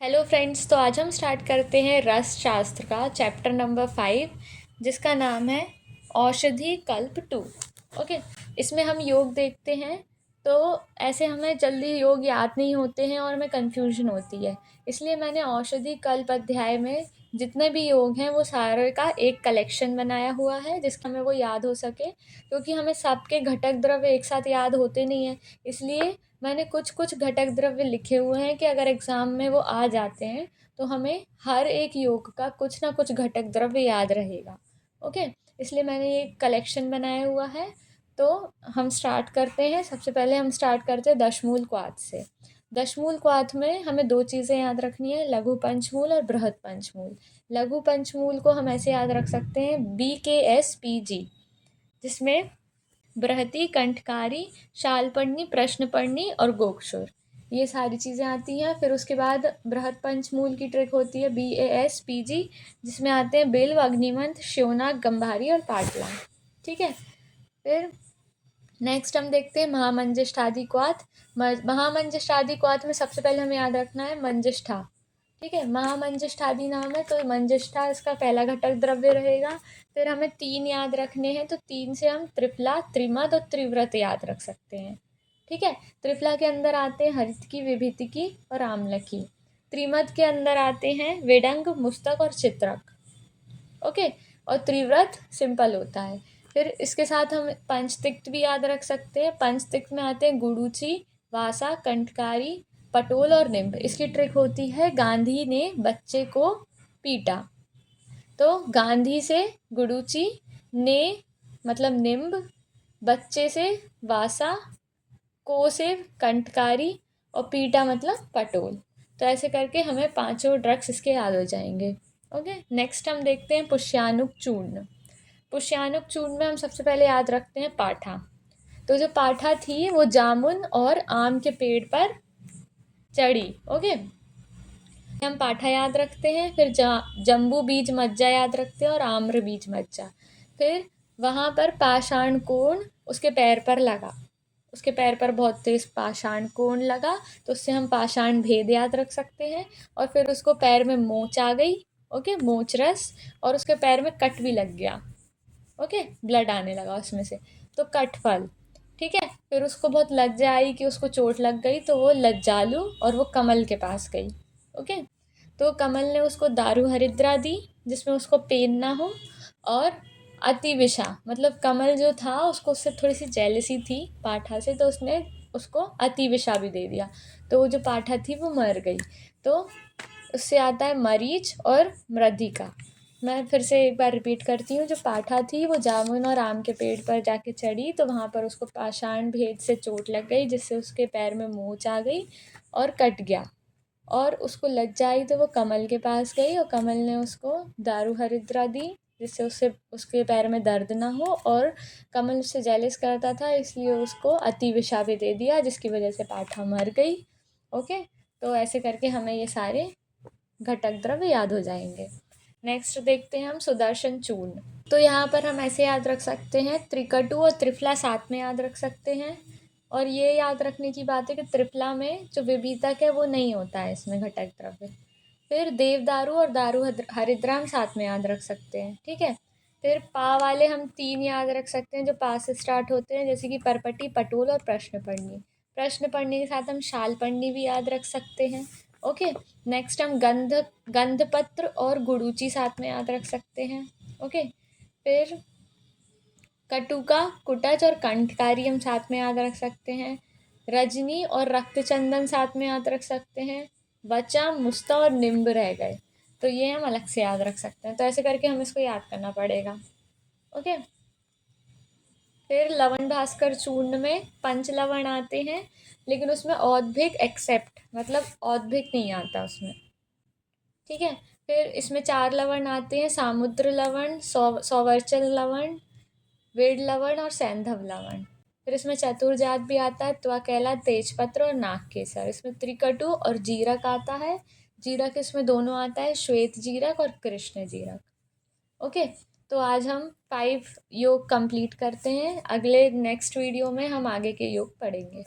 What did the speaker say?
Hello friends, तो आज हम स्टार्ट करते हैं रस शास्त्र का चैप्टर नंबर 5, जिसका नाम है औषधि कल्प 2। ओके, इसमें हम योग देखते हैं। तो ऐसे हमें जल्दी योग याद नहीं होते हैं और हमें कन्फ्यूजन होती है, इसलिए मैंने औषधि कल्प अध्याय में जितने भी योग हैं वो सारे का एक कलेक्शन बनाया हुआ है, जिसका हमें वो याद हो सके, क्योंकि हमें सबके घटक द्रव्य एक साथ याद होते नहीं हैं। इसलिए मैंने कुछ कुछ घटक द्रव्य लिखे हुए हैं कि अगर एग्ज़ाम में वो आ जाते हैं तो हमें हर एक योग का कुछ ना कुछ घटक द्रव्य याद रहेगा। ओके, इसलिए मैंने ये कलेक्शन बनाया हुआ है। तो हम स्टार्ट करते हैं। सबसे पहले हम स्टार्ट करते हैं दशमूल क्वाथ से। दशमूल क्वाथ में हमें दो चीज़ें याद रखनी है, लघु पंचमूल और बृहद पंचमूल। लघु पंचमूल को हम ऐसे याद रख सकते हैं BKSPG, जिसमें बृहति, कंठकारी, शालपन्नी, प्रश्नपन्नी और गोक्षुर, ये सारी चीज़ें आती हैं। फिर उसके बाद बृहद पंचमूल की ट्रिक होती है BASPG, जिसमें आते हैं बिल्व, अग्निमंथ, श्योनाक, गंभारी और पाटला। ठीक है, फिर नेक्स्ट हम देखते हैं महामंजिष्ठादि क्वाथ। महामंजिष्ठादि क्वाथ में सबसे पहले हमें याद रखना है मंजिष्ठा। ठीक है, महामंजिष्ठादि नाम है तो मंजिष्ठा इसका पहला घटक द्रव्य रहेगा। फिर हमें 3 याद रखने हैं, तो 3 से हम त्रिफला, त्रिमद और त्रिव्रत याद रख सकते हैं। ठीक है, त्रिफला के अंदर आते हैं हरितकी, विभीतिकी और आम्लकी। त्रिमद के अंदर आते हैं वेडंग, मुस्तक और चित्रक। ओके, और त्रिव्रत सिंपल होता है। फिर इसके साथ हम पंचतिक्त भी याद रख सकते हैं। पंचतिक्त में आते हैं गुडुचि, वासा, कंठकारी, पटोल और निम्ब। इसकी ट्रिक होती है गांधी ने बच्चे को पीटा। तो गांधी से गुडुचि, ने मतलब निम्ब, बच्चे से वासा, को से कंठकारी और पीटा मतलब पटोल। तो ऐसे करके हमें पांचों ड्रग्स इसके याद हो जाएंगे। ओके, नेक्स्ट हम देखते हैं पुष्यानुक चूर्ण। पुष्यानुक चूर्ण में हम सबसे पहले याद रखते हैं पाठा। तो जो पाठा थी वो जामुन और आम के पेड़ पर चढ़ी। ओके, हम पाठा याद रखते हैं। फिर जम्बू बीज मज्जा याद रखते हैं और आम्र बीज मज्जा। फिर वहाँ पर पाषाण कोण उसके पैर पर लगा, उसके पैर पर बहुत तेज पाषाण कोण लगा, तो उससे हम पाषाण भेद याद रख सकते हैं। और फिर उसको पैर में मोच आ गई। ओके, मोच रस, और उसके पैर में कट भी लग गया। ओके, ब्लड आने लगा उसमें से, तो कट फल। ठीक है, फिर उसको बहुत लज्जा आई कि उसको चोट लग गई, तो वो लज्जालु और वो कमल के पास गई। ओके, तो कमल ने उसको दारू हरिद्रा दी जिसमें उसको पेन ना हो, और अति विषा मतलब कमल जो था उसको उससे थोड़ी सी जेलसी थी पाठा से, तो उसने उसको अति विषा भी दे दिया, तो वो जो पाठा थी वो मर गई। तो उससे आता है मरीच और मृधिका। मैं फिर से एक बार रिपीट करती हूँ। जो पाठा थी वो जामुन और आम के पेड़ पर जाके चढ़ी, तो वहाँ पर उसको पाषाण भेद से चोट लग गई, जिससे उसके पैर में मोच आ गई और कट गया। और उसको लज्जा आई तो वो कमल के पास गई, और कमल ने उसको दारू हरिद्रा दी जिससे उसके पैर में दर्द ना हो, और कमल उससे जेलस करता था इसलिए उसको अति विषा भी दे दिया, जिसकी वजह से पाठा मर गई। ओके, तो ऐसे करके हमें ये सारे घटक द्रव्य याद हो जाएंगे। नेक्स्ट देखते हैं हम सुदर्शन चूर्ण। तो यहाँ पर हम ऐसे याद रख सकते हैं, त्रिकटु और त्रिफला साथ में याद रख सकते हैं। और ये याद रखने की बात है कि त्रिफला में जो विभीतक है वो नहीं होता है इसमें घटक द्रव्य। फिर देवदारू और दारू हरिद्रा हम साथ में याद रख सकते हैं। ठीक है, फिर पा वाले हम 3 याद रख सकते हैं जो पा से स्टार्ट होते हैं, जैसे कि परपटी, पटोल और प्रश्न पढ़नी। प्रश्न पढ़नी के साथ हम शाल पढ़नी भी याद रख सकते हैं। ओके, नेक्स्ट हम गंधपत्र और गुडुचि साथ में याद रख सकते हैं। ओके, फिर कटुका, कुटच और कंठकारी हम साथ में याद रख सकते हैं। रजनी और रक्तचंदन साथ में याद रख सकते हैं। वचा, मुस्ता और निम्ब रह गए, तो ये हम अलग से याद रख सकते हैं। तो ऐसे करके हम इसको याद करना पड़ेगा। ओके, फिर लवण भास्कर चूर्ण में पंच लवण आते हैं, लेकिन उसमें औद्भिक एक्सेप्ट मतलब औद्भिक नहीं आता उसमें। ठीक है, फिर इसमें 4 लवण आते हैं, सामुद्र लवण, सौवर्चल लवण, वेड लवण और सैंधव लवण। फिर इसमें चतुर्जात भी आता है, त्वकेला, तेजपत्र और नाग केसर। इसमें त्रिकटु और जीरक आता है। जीरक इसमें दोनों आता है, श्वेत जीरक और कृष्ण जीरक। ओके, तो आज हम 5 योग कंप्लीट करते हैं। अगले नेक्स्ट वीडियो में हम आगे के योग पढ़ेंगे।